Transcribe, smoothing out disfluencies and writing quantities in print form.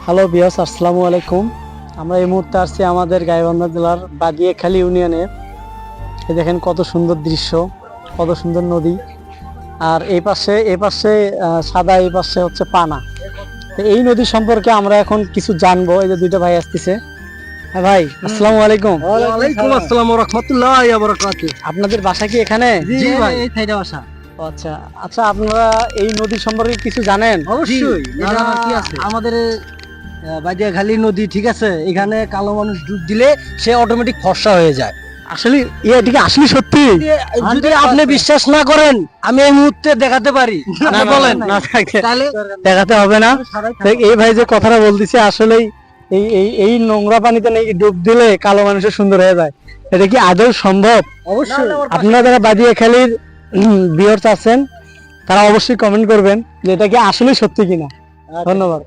Hello viewers, আসসালামু আলাইকুম। আমরা এই মুহূর্তে আসছি আমাদের গাইবান্ধা জেলার বাদিয়াখালী ইউনিয়নে। এই দেখেন কত সুন্দর দৃশ্য, কত সুন্দর নদী। আর এই পাশে সাদা, এই পাশে হচ্ছে পানা। তো এই নদী সম্পর্কে আমরা এখন কিছু জানবো। এই যে দুইটা ভাই আসতেছে। হ্যাঁ ভাই, আসসালামু আলাইকুম। ওয়ালাইকুম আসসালাম ওয়া রাহমাতুল্লাহি ওয়া বারাকাতুহু। আপনাদের বাসা কি এখানে? জি ভাই, এই সাইডে বাসা। আচ্ছা আচ্ছা, আপনারা এই নদী সম্পর্কে কিছু জানেন? অবশ্যই এটা কি আছে আমাদের বাদিয়াখালী নদী, ঠিক আছে। এখানে কালো মানুষ ডুব দিলে সে অটোমেটিক ফর্সা হয়ে যায়। আসলে এটা কি আসলে সত্যি? যদি আপনি বিশ্বাস না করেন, আমি এই মুহূর্তে দেখাতে পারি। না, বলেন না, তাহলে দেখাতে হবে না। তো এই ভাই যে কথাটা বলতেছে, আসলেই এই এই এই নোংরা পানিতে নাকি ডুব দিলে কালো মানুষের সুন্দর হয়ে যায়। এটা কি আদৌ সম্ভব? অবশ্যই আপনারা যারা বাদিয়াখালীর ভিউয়ার্স আছেন, তারা অবশ্যই কমেন্ট করবেন যে এটা কি আসলে সত্যি কিনা। ধন্যবাদ।